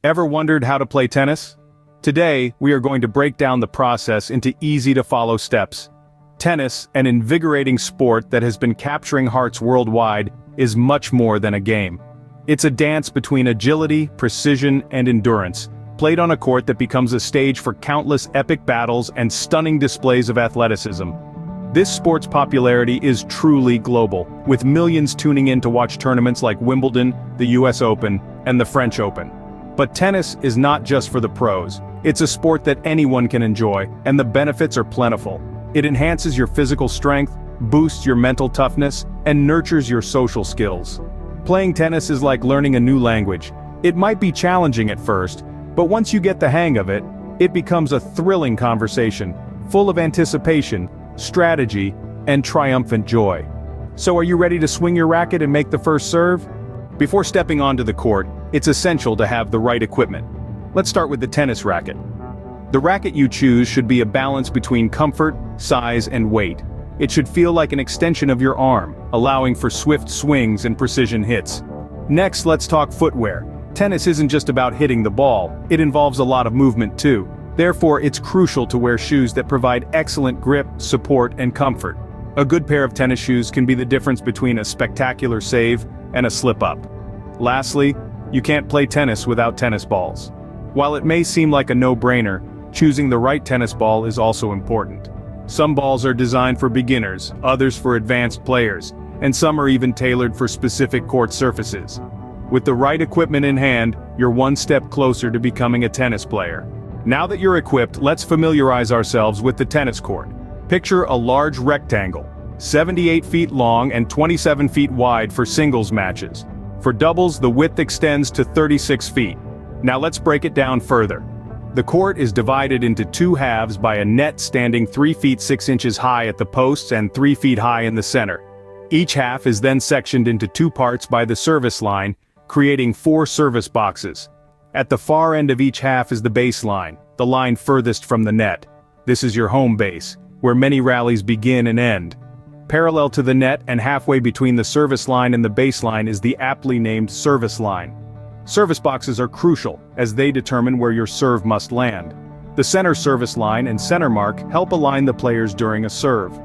Ever wondered how to play tennis? Today, we are going to break down the process into easy-to-follow steps. Tennis, an invigorating sport that has been capturing hearts worldwide, is much more than a game. It's a dance between agility, precision, and endurance, played on a court that becomes a stage for countless epic battles and stunning displays of athleticism. This sport's popularity is truly global, with millions tuning in to watch tournaments like Wimbledon, the US Open, and the French Open. But tennis is not just for the pros. It's a sport that anyone can enjoy, and the benefits are plentiful. It enhances your physical strength, boosts your mental toughness, and nurtures your social skills. Playing tennis is like learning a new language. It might be challenging at first, but once you get the hang of it, it becomes a thrilling conversation, full of anticipation, strategy, and triumphant joy. So are you ready to swing your racket and make the first serve? Before stepping onto the court, it's essential to have the right equipment. Let's start with the tennis racket. The racket you choose should be a balance between comfort, size, and weight. It should feel like an extension of your arm, allowing for swift swings and precision hits. Next, let's talk footwear. Tennis isn't just about hitting the ball, it involves a lot of movement too. Therefore, it's crucial to wear shoes that provide excellent grip, support, and comfort. A good pair of tennis shoes can be the difference between a spectacular save and a slip-up. Lastly, you can't play tennis without tennis balls. While it may seem like a no-brainer, choosing the right tennis ball is also important. Some balls are designed for beginners, others for advanced players, and some are even tailored for specific court surfaces. With the right equipment in hand, you're one step closer to becoming a tennis player. Now that you're equipped, let's familiarize ourselves with the tennis court. Picture a large rectangle, 78 feet long and 27 feet wide for singles matches. For doubles, the width extends to 36 feet. Now let's break it down further. The court is divided into two halves by a net standing 3 feet 6 inches high at the posts and 3 feet high in the center. Each half is then sectioned into two parts by the service line, creating 4 service boxes. At the far end of each half is the baseline, the line furthest from the net. This is your home base, where many rallies begin and end. Parallel to the net and halfway between the service line and the baseline is the aptly named service line. Service boxes are crucial, as they determine where your serve must land. The center service line and center mark help align the players during a serve.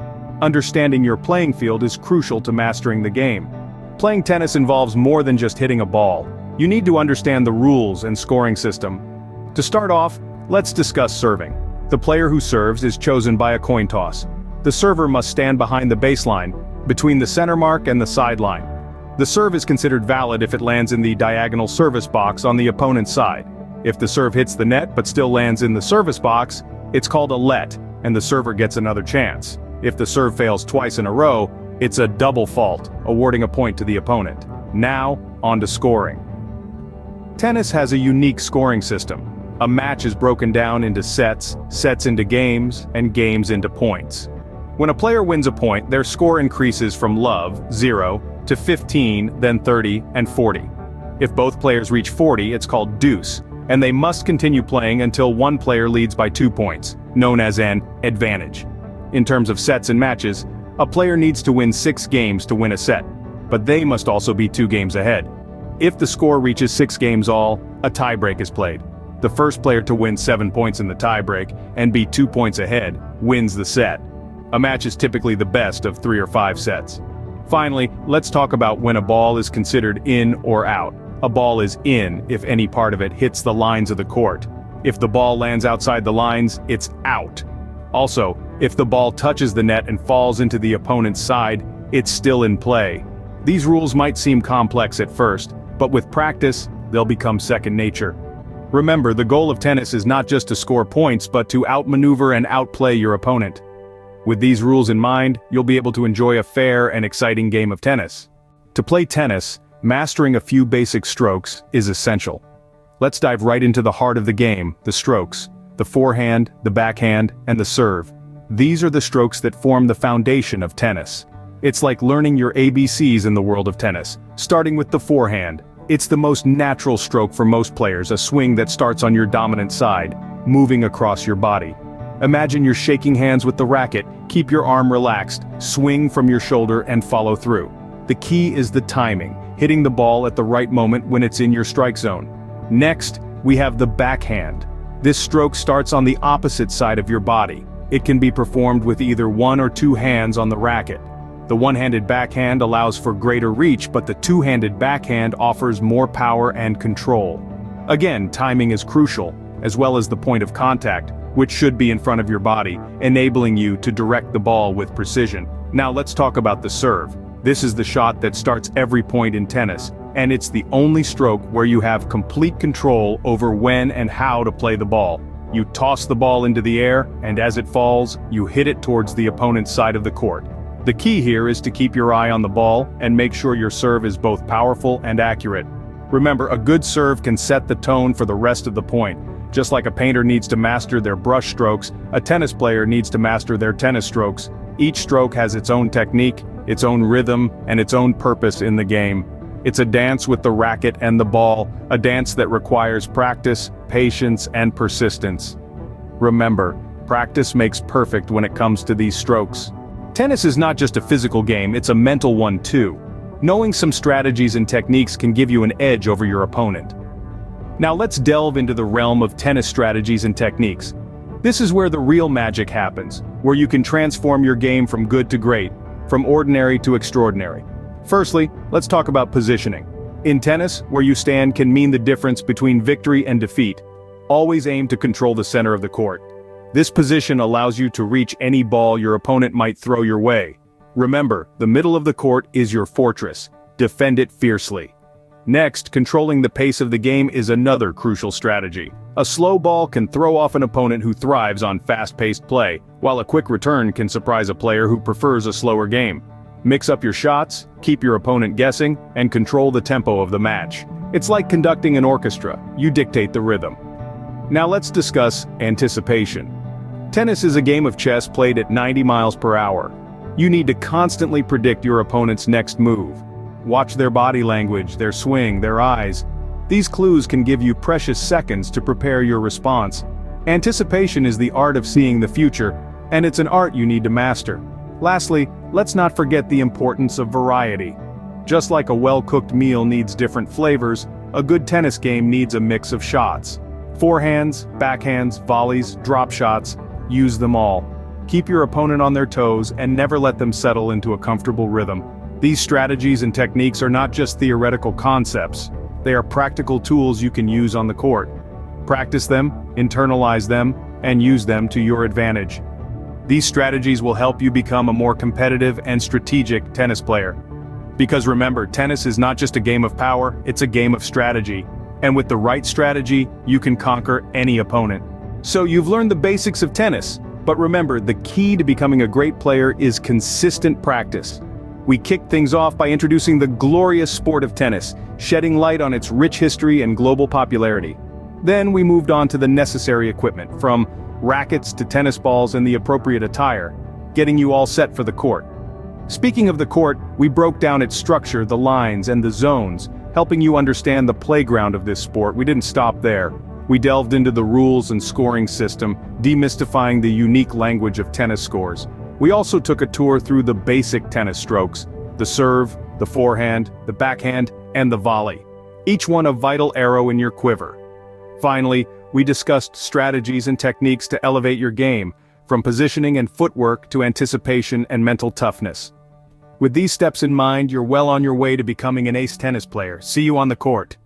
Understanding your playing field is crucial to mastering the game. Playing tennis involves more than just hitting a ball. You need to understand the rules and scoring system. To start off, let's discuss serving. The player who serves is chosen by a coin toss. The server must stand behind the baseline, between the center mark and the sideline. The serve is considered valid if it lands in the diagonal service box on the opponent's side. If the serve hits the net but still lands in the service box, it's called a let, and the server gets another chance. If the serve fails twice in a row, it's a double fault, awarding a point to the opponent. Now, on to scoring. Tennis has a unique scoring system. A match is broken down into sets, sets into games, and games into points. When a player wins a point, their score increases from love, 0, to 15, then 30, and 40. If both players reach 40, it's called deuce, and they must continue playing until one player leads by 2 points, known as an advantage. In terms of sets and matches, a player needs to win 6 games to win a set, but they must also be 2 games ahead. If the score reaches 6 games all, a tiebreak is played. The first player to win 7 points in the tiebreak and be 2 points ahead wins the set. A match is typically the best of 3 or 5 sets. Finally, let's talk about when a ball is considered in or out. A ball is in if any part of it hits the lines of the court. If the ball lands outside the lines, it's out. Also, if the ball touches the net and falls into the opponent's side, it's still in play. These rules might seem complex at first, but with practice, they'll become second nature. Remember, the goal of tennis is not just to score points, but to outmaneuver and outplay your opponent. With these rules in mind, you'll be able to enjoy a fair and exciting game of tennis. To play tennis, mastering a few basic strokes is essential. Let's dive right into the heart of the game, the strokes. The forehand, the backhand, and the serve. These are the strokes that form the foundation of tennis. It's like learning your ABCs in the world of tennis, starting with the forehand. It's the most natural stroke for most players, a swing that starts on your dominant side, moving across your body. Imagine you're shaking hands with the racket, keep your arm relaxed, swing from your shoulder and follow through. The key is the timing, hitting the ball at the right moment when it's in your strike zone. Next, we have the backhand. This stroke starts on the opposite side of your body. It can be performed with either one or two hands on the racket. The one-handed backhand allows for greater reach, but the two-handed backhand offers more power and control. Again, timing is crucial, as well as the point of contact, which should be in front of your body, enabling you to direct the ball with precision. Now let's talk about the serve. This is the shot that starts every point in tennis, and it's the only stroke where you have complete control over when and how to play the ball. You toss the ball into the air, and as it falls, you hit it towards the opponent's side of the court. The key here is to keep your eye on the ball and make sure your serve is both powerful and accurate. Remember, a good serve can set the tone for the rest of the point. Just like a painter needs to master their brush strokes, a tennis player needs to master their tennis strokes. Each stroke has its own technique, its own rhythm, and its own purpose in the game. It's a dance with the racket and the ball, a dance that requires practice, patience, and persistence. Remember, practice makes perfect when it comes to these strokes. Tennis is not just a physical game, it's a mental one too. Knowing some strategies and techniques can give you an edge over your opponent. Now let's delve into the realm of tennis strategies and techniques. This is where the real magic happens, where you can transform your game from good to great, from ordinary to extraordinary. Firstly, let's talk about positioning. In tennis, where you stand can mean the difference between victory and defeat. Always aim to control the center of the court. This position allows you to reach any ball your opponent might throw your way. Remember, the middle of the court is your fortress. Defend it fiercely. Next, controlling the pace of the game is another crucial strategy. A slow ball can throw off an opponent who thrives on fast-paced play, while a quick return can surprise a player who prefers a slower game. Mix up your shots, keep your opponent guessing, and control the tempo of the match. It's like conducting an orchestra. You dictate the rhythm. Now let's discuss anticipation. Tennis is a game of chess played at 90 miles per hour. You need to constantly predict your opponent's next move. Watch their body language, their swing, their eyes. These clues can give you precious seconds to prepare your response. Anticipation is the art of seeing the future, and it's an art you need to master. Lastly, let's not forget the importance of variety. Just like a well-cooked meal needs different flavors, a good tennis game needs a mix of shots. Forehands, backhands, volleys, drop shots. Use them all. Keep your opponent on their toes and never let them settle into a comfortable rhythm. These strategies and techniques are not just theoretical concepts. They are practical tools you can use on the court. Practice them, internalize them, and use them to your advantage. These strategies will help you become a more competitive and strategic tennis player. Because remember, tennis is not just a game of power, it's a game of strategy. And with the right strategy, you can conquer any opponent. So you've learned the basics of tennis, but remember, the key to becoming a great player is consistent practice. We kicked things off by introducing the glorious sport of tennis, shedding light on its rich history and global popularity. Then we moved on to the necessary equipment, from rackets to tennis balls and the appropriate attire, getting you all set for the court. Speaking of the court, we broke down its structure, the lines, and the zones, helping you understand the playground of this sport. We didn't stop there. We delved into the rules and scoring system, demystifying the unique language of tennis scores. We also took a tour through the basic tennis strokes: the serve, the forehand, the backhand, and the volley. Each one a vital arrow in your quiver. Finally, we discussed strategies and techniques to elevate your game, from positioning and footwork to anticipation and mental toughness. With these steps in mind, you're well on your way to becoming an ace tennis player. See you on the court.